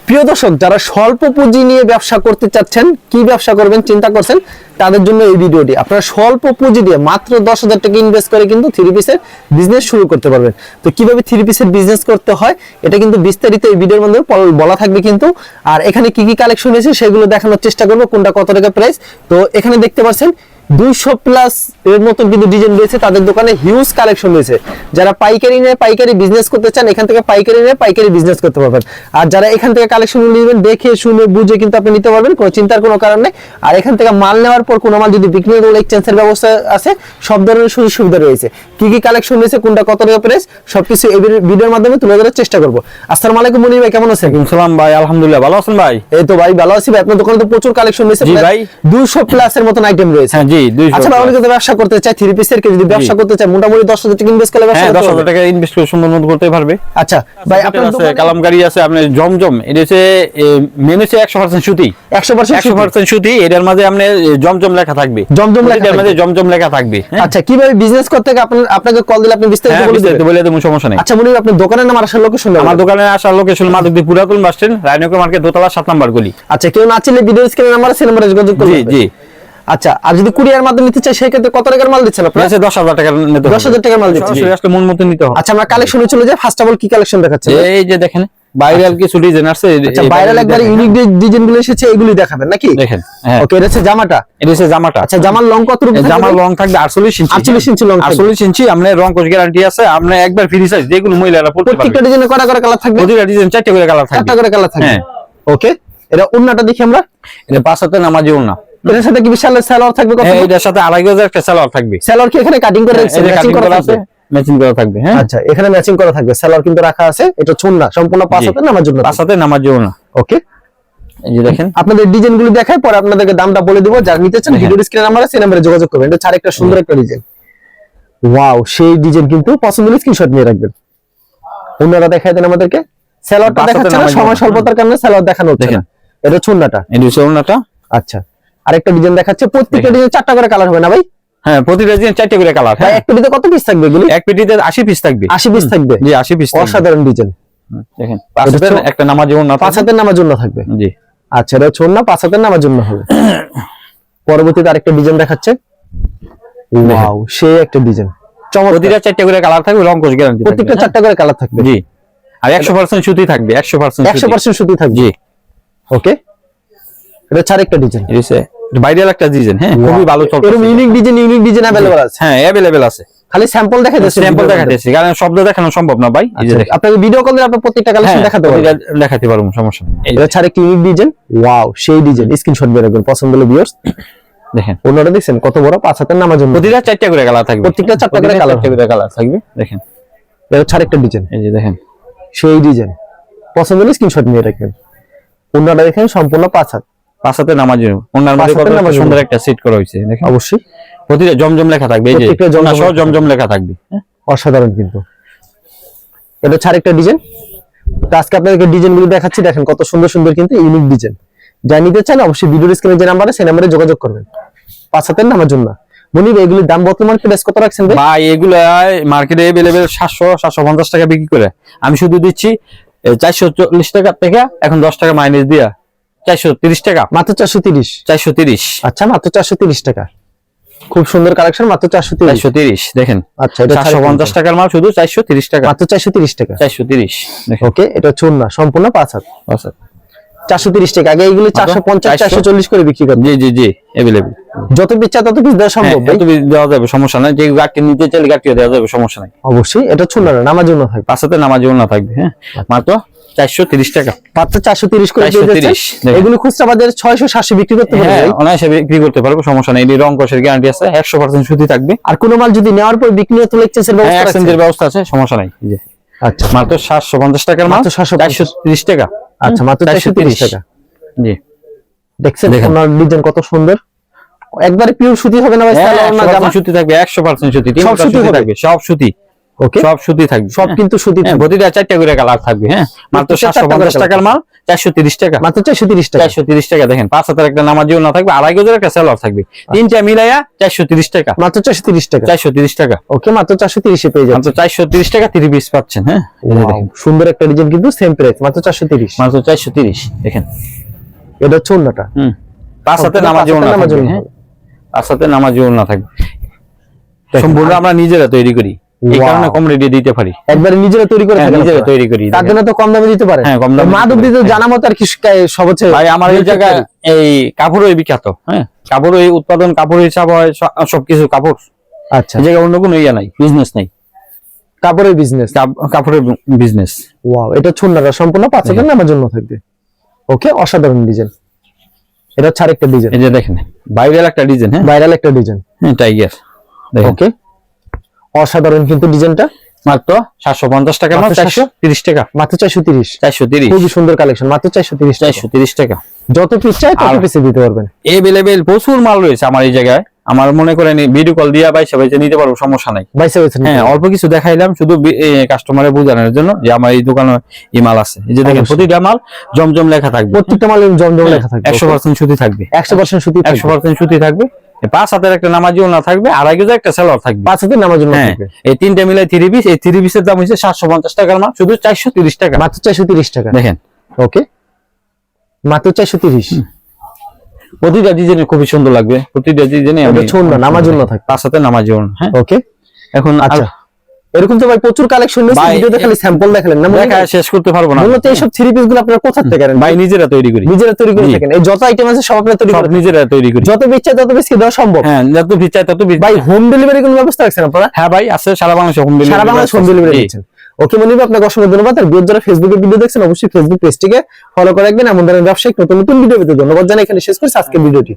প্রিয় দর্শক, যারা স্বল্প পুঁজি নিয়ে ব্যবসা করতে চাচ্ছেন, কি ব্যবসা করবেন চিন্তা করছেন, তাদের জন্য এই ভিডিওটি। আপনারা স্বল্প পুঁজি দিয়ে মাত্র 10,000 টাকা ইনভেস্ট করে কিন্তু 3 পিসের বিজনেস শুরু করতে পারবেন। তো কিভাবে 3 পিসের বিজনেস করতে হয় এটা কিন্তু বিস্তারিত এই ভিডিওর মধ্যে বলা থাকবে কিন্তু। আর এখানে কি কি কালেকশন রয়েছে সেগুলো দেখানোর চেষ্টা করব, কোনটা কত টাকা প্রাইস। তো এখানে দেখতে পাচ্ছেন 200 প্লাস এর মতো কিন্তু ডিজাইন রয়েছে, তাদের দোকানে হিউজ কালেকশন রয়েছে। যারা পাইকারি নিয়ে পাইকারি বিজনেস করতে চান, এখান থেকে পাইকারি নিয়ে পাইকারি বিজনেস করতে পারবেন। আর যারা এখান থেকে কালেকশন নেবেন, দেখে শুনে বুঝে কিন্তু আপনি নিতে পারবেন, কোনো চিন্তার কোনো কারণ নেই। আর এখান থেকে মাল নেওয়ার পর কোনো মাল যদি বিক্রি হলে এক্সচেঞ্জের ব্যবস্থা আছে, সব ধরনের সুযোগ সুবিধা রয়েছে। কি কি কালেকশন রয়েছে, কোনটা কত টাকা প্রাইস, সবকিছু এই ভিডিওর মাধ্যমে তুলে ধরার চেষ্টা করব। আসসালামু আলাইকুম মনির ভাই, কেমন আছেন? সালাম ভাই, আলহামদুলিল্লাহ ভালো আছেন ভাই? এই তো ভাই ভালো আছি ভাই। আপনার দোকানে তো প্রচুর কালেকশন রয়েছে ভাই, 200 প্লাস এর মতন আইটেম রয়েছে। হ্যাঁ জি, 200। আচ্ছা ভাই, যদি ব্যবসা করতে চাই 3 পিসের, কেউ যদি ব্যবসা করতে চায় মোটামুটি 10,000 টাকা ইনভেস্ট করলে ব্যবসা করতে পারবে। 10,000 টাকা ইনভেস্ট করে সুন্দর মতো করতে পারবে। আচ্ছা ভাই, আপনার দোকানে কালামকারী আছে, আপনি জমজম, এটা হচ্ছে মেন হচ্ছে 100% সুতি, 100% সুতি। এটার মাঝে আপনি জমজম লেখা থাকবে, জমজম লেখা এটার মাঝে জমজম লেখা থাকবে। আচ্ছা, কিভাবে বিজনেস করতে হবে আপনাকে কল দিলে আপনি বিস্তারিত বলে দেব, সমস্যা নেই। আচ্ছা মনির, আপনার দোকানের নাম আর আসার লোকেশন? আমার দোকানের আসার লোকেশন মাধবদী পুরাতন বাস স্ট্যান্ড, রায়নগর মার্কেট, দোতলা 7 নাম্বার গলি। আচ্ছা, কেউ না চাইলে ভিডিও স্ক্রিনে নাম্বার আছে, নাম্বারে যোগাযোগ করবে। জি জি। আচ্ছা, আর যদি কুরিয়ার মাধ্যমে নিতে চাই সেই ক্ষেত্রে কত টাকার মাল দিচ্ছেন আপনারা? 10,000 টাকা নিতে হবে। 10,000 টাকার মাল দিচ্ছেন, সরাসরি আসলে মন মতো নিতে হবে। আচ্ছা, আমরা কালেকশনে চলে যাই। ফার্স্ট অফ অল কি কালেকশন দেখাচ্ছেন? এই যে দেখেন ভাইরাল কিছু ডিজাইন আছে। আচ্ছা, ভাইরাল একবার ইউনিক ডিজাইন গুলো এসেছে, এগুলি দেখাবেন নাকি? দেখেন। হ্যাঁ ওকে, এটা হচ্ছে জামাটা। এটা হচ্ছে জামাটা। আচ্ছা, জামার লং কত রূপ? জামার লং থাকবে 48 ইঞ্চি। 48 ইঞ্চি লং, 48 ইঞ্চি। আমরা রং কোশ গ্যারান্টি আছে, আমরা একবার ফ্রি সাইজ, যেগুলো মহিলারা পড়তে পারবে। প্রত্যেকটা ডিজাইনে কয়টা করে কালার থাকবে? প্রতিটা ডিজাইন 4টা করে কালার থাকবে। 4টা করে কালার থাকবে। হ্যাঁ ওকে, এটা ওন্নাটা দেখি আমরা। এটা 5 হাতে নামাজি ওন্না। এর সাথে কি বিশাল সালোয়ার থাকবে? কত? হ্যাঁ, এটার সাথে 2.5 গজের একটা সালোয়ার থাকবে। সালোয়ার কি এখানে কাটিং করে রেখেছেন? ম্যাচিং করা আছে, ম্যাচিং করা থাকবে। হ্যাঁ আচ্ছা, এখানে ম্যাচিং করা থাকবে, সালোয়ার কিন্তু রাখা আছে। এটা চুন্না সম্পূর্ণ 5 হাতে নামার জন্য। 5 হাতে নামাজি ওন্না। ওকে, এই যে দেখেন আপনাদের ডিজাইন গুলো দেখাই, পরে আপনাদেরকে দামটা বলে দিব। যারা নিতে চান ভিডিও স্ক্রিনে নাম্বার আছে, সেই নম্বরে যোগাযোগ করবেন। এটা ছাড় একটা সুন্দর একটা ডিজাইন। ওয়াও, সেই ডিজাইন কিন্তু পছন্দ হলে স্ক্রিনশট নিয়ে রাখবেন। অন্যরা দেখাই দেন আমাদেরকে। সালোয়ারটা দেখাচ্ছেন না, সময় স্বল্পতার কারণে সালোয়ার দেখানো হচ্ছে না। এটা চুন্নাটা, এই হচ্ছে ওন্নাটা। আচ্ছা, আরেকটা ডিজাইন দেখাচ্ছে। প্রত্যেকটা ডিজাইন 4টা করে কালার হবে না ভাই? হ্যাঁ, প্রতিটা ডিজাইন 4টা করে কালার। ভাই, হ্যাঁ, এক পেটিতে কত পিস থাকবে এগুলি? এক পেটিতে 80 পিস থাকবে। 80 পিস থাকবে। জি, 80 পিস। অসাধারণ ডিজাইন। দেখেন 5 হাতের একটা নামাজি ওন্না, 5 হাতের নামার জন্য থাকবে। জি। আচ্ছা, এটা চুন্না 5 হাতের নামার জন্য হবে। পরবর্তীতে আরেকটা ডিজাইন দেখাচ্ছে। ওয়াও, সেই একটা ডিজাইন। প্রতিটা 4টা করে কালার থাকবে, রং কোশ গ্যারান্টি। প্রত্যেকটা 4টা করে কালার থাকবে। জি। আর 100% সুতি থাকবে, 100% সুতি থাকবে। জি। ওকে, এটা ছাড় একটা ডিজাইন। এটা ভাইরাল একটা ডিজাইন। হ্যাঁ, খুবই ভালো চলছে। এরকম ইউনিক ডিজাইন अवेलेबल আছে। হ্যাঁ, अवेलेबल আছে। খালি স্যাম্পল দেখাইতেছি, স্যাম্পল দেখাইতেছি, কারণ শব্দ দেখানো সম্ভব না ভাই। এই যে দেখেন, আপনাকে ভিডিও কল দিলে আপনি প্রত্যেকটা কালেকশন দেখাতে পারবেন। দেখাতে পারবো, সমস্যা নেই। এটা ছাড় একটা ইউনিক ডিজাইন। ওয়াও, সেই ডিজাইন। স্ক্রিনশট বের করবেন পছন্দ হলে ভিউয়ার্স। দেখেন ওনারা দেখছেন কত বড়, 5 হাতের নামার জন্য। প্রতিটা 4টা করে কালার থাকবে। প্রত্যেকটা 4টা করে কালার থাকবে। দেখেন, এটা ছাড় একটা ডিজাইন। এই যে দেখেন, সেই ডিজাইন পছন্দ হলে স্ক্রিনশট নিয়ে রাখবেন। ওনারা দেখেন সম্পূর্ণ 5 হাত, 5 হাতে নামাজ। ওনার মধ্যে কত সুন্দর একটা সেট করা হয়েছে। দেখেন, অবশ্যই প্রতিটা জমজম লেখা থাকবে। এই যে জমজম লেখা থাকবে। অসাধারণ কিন্তু। এটা ছাড় একটা ডিজাইন। তো আজকে আপনাদেরকে ডিজাইনগুলো দেখাচ্ছি, দেখেন কত সুন্দর সুন্দর কিন্তু ইউনিক ডিজাইন। যা নিতে চান অবশ্যই ভিডিওর স্ক্রিনে যে নাম্বার আছে সেই নম্বরে যোগাযোগ করবেন। 5 হাতের নামার জন্য। মনির, এগুলির দাম বর্তমান প্রাইস কত রাখছেন ভাই? এগুলা মার্কেটে अवेलेबल 700-750 টাকা বিক্রি করে, আমি শুধু দিচ্ছি 440 টাকা থেকে। এখন 10 টাকা মাইনাস দিয়া 430 টাকা। মাত্র 430। আচ্ছা, মাত্র 430 টাকা। খুব সুন্দর কালেকশন, মাত্র 430। দেখেন, আচ্ছা, এটা 750 টাকার মাল শুধু 430 টাকা। মাত্র 430 টাকা। 430। ওকে, এটা চুন্না সম্পূর্ণ 5 হাত। আচ্ছা, 430 টাকা। আগে এগুলো 450 440 করে বিক্রি করতেন। জি জি জি, अवेलेबल। যত পিচ্ছা তত পিস দেওয়া সম্ভব ভাই? যত পিস দেওয়া যাবে, সমস্যা নাই। যে গাটকে নিতে চাইলে গাটকে দেওয়া যাবে, সমস্যা নাই। অবশ্যই এটা চুন্না না, নামার জন্য থাকবে। 5 হাতে নামাজ ওন্না থাকবে। হ্যাঁ, মাত্র 430 টাকা। মাত্র 430 করে দিয়ে দিচ্ছেন। এগুলো খুচরা বাজারে 600 700 বিক্রি করতে পারবেন। হ্যাঁ, অনায়াসে বিক্রি করতে পারবো, সমস্যা নাই। এই রং কোশের গ্যারান্টি আছে, 100% সুতি থাকবে। আর কোনো মাল যদি নেওয়ার পর বিক্রি হতে এক্সচেঞ্জের ব্যবস্থা আছে? এক্সচেঞ্জের ব্যবস্থা আছে, সমস্যা নাই। এই যে আচ্ছা, মাত্র 750 টাকার মাল, 430 টাকা। আচ্ছা, মাত্র 430 টাকা। জি, দেখছেন ওনার ডিজাইন কত সুন্দর। একবারে পিওর সুতি হবে না ভাই? সালোয়ার না জামা? সুতি থাকবে, 100% সুতি। সব সুতি থাকবে, সব সুতি। ওকে, সব সুতি থাকবে, সব কিন্তু সুতি থাকবে। প্রতিটা 4টা করে কালার থাকবে। হ্যাঁ, মাত্র 750 টাকার মাল, 430 টাকা, মাত্র 430 টাকা। 430 টাকা। দেখেন 5 হাতের একটা নামাজি ওড়না থাকবে, 2.5 গজের একটা সেলর থাকবে, তিনটা মিলাইয়া 430 টাকা, মাত্র 430 টাকা। 430 টাকা। ওকে, মাত্র 430 এ পেয়ে যাচ্ছেন। মাত্র 430 টাকা 3 পিস পাচ্ছেন। হ্যাঁ, এই যে দেখেন সুন্দর একটা ডিজাইন, কিন্তু সেম প্রাইস, মাত্র 430। মাত্র 430। দেখেন এটা হচ্ছে ওড়নাটা। 5 হাতের নামাজি ওড়না থাকবে। হ্যাঁ, 5 হাতের নামাজি ওড়না থাকবে, সম্পূর্ণ আমরা নিজেরা তৈরি করি, এই কারণে কম রেটে দিতে পারি। একবারে নিজেরা তৈরি করে থাকেন? নিজেরা তৈরি করি, তার জন্য তো কম দামে দিতে পারে। হ্যাঁ, কম দামে মাধব দিতে জানা মতো আর কি সব হচ্ছে ভাই। আমার এই জায়গায় এই কাপড়ই বিখ্যাত। হ্যাঁ, কাপড়ই উৎপাদন, কাপড় হিসাব হয় সবকিছু কাপড়। আচ্ছা, এই জায়গায় অন্য কোনো ইয়া নাই, বিজনেস নাই, কাপড়ের বিজনেস। কাপড়ের বিজনেস। ওয়াও, এটা ছন্নাটা সম্পূর্ণ 5 হাজার নামার জন্য থাকবে। ওকে, অসাধারণ ডিজাইন। এটা হচ্ছে আরেকটা ডিজাইন। এই যে দেখেন ভাইরাল একটা ডিজাইন। হ্যাঁ, ভাইরাল একটা ডিজাইন। টাইগার। দেখেন ওকে, অসাধারণ কিন্তু ডিজাইনটা। মাত্র 750 টাকা, মাত্র 430 টাকা, মাত্র 430। 430। খুবই সুন্দর কালেকশন, মাত্র 430 টাকা। 430 টাকা। যত পিস চাই তত পিসে দিতে পারবেন। এভেলেবেল প্রচুর মাল রয়েছে আমার এই জায়গায়। আমার মনে করেন ভিডিও কল দিয়া বাইসা নিতে পারবো, সমস্যা নাই। বাইসে হয়েছে। হ্যাঁ, অল্প কিছু দেখাইলাম শুধু কাস্টমারে বোঝানোর জন্য যে আমার এই দোকানে এই মাল আছে। এই যে দেখেন প্রতিটা মাল জমজম লেখা থাকবে, প্রত্যেকটা মালে জমজম লেখা থাকবে। 100% সুতি থাকবে, 100% সুতি থাকবে। 100% সুতি থাকবে। 5 হাতের একটা নামাজি ওড়না থাকবে, 2.5 গজের একটা সেলর থাকবে। 5 হাজার নামার জন্য হ্যাঁ, থাকবে। এই তিনটা মিলাই 3 পিস। এই 3 পিসের দাম হচ্ছে 750 টাকার মাল, শুধু 430 টাকা। মাত্র 430 টাকা। দেখেন ওকে, মাত্র 430। প্রতিটা ডিজাইনে খুবই সুন্দর লাগবে, প্রতিটা ডিজাইনে এটা ছন্না নামার জন্য থাকবে। 5 হাতের নামাজি ওড়না। হ্যাঁ, ওকে, এখন আচ্ছা, এরকম তো ভাই প্রচুর কালেকশন রয়েছে। ভাই, ভিডিওতে খালি স্যাম্পল দেখালেন না, দেখা শেষ করতে পারবো না। মূলত এইসব 3 পিস গুলো আপনারা কোথা থেকে করেন ভাই নিজেরা তৈরি করি, নিজেরা তৈরি করে জি। থাকেন? এই যত আইটেম আছে সব আপনারা তৈরি সব করেন? নিজেরা তৈরি করি, যত পিস চাই তত পিস কি দেওয়া সম্ভব? হ্যাঁ, যত পিস চাই তত পিস। ভাই, হোম ডেলিভারি কোনো ব্যবস্থা রাখছেন আপনারা? হ্যাঁ ভাই, আছে সারা বাংলাদেশে হোম ডেলিভারি। সারা বাংলাদেশ হোম ডেলিভারি দিচ্ছেন। ওকে মনিব, আপনাকে অসংখ্য ধন্যবাদ। আর যারা ফেসবুকে ভিডিও দেখছেন অবশ্যই ফেসবুক পেজটিকে ফলো করে রাখবেন। এমন ধরনের ব্যবসায়িক নতুন নতুন ভিডিও পেতে ধন্যবাদ জানাই। এখানে শেষ করছি আজকের ভিডিওটি।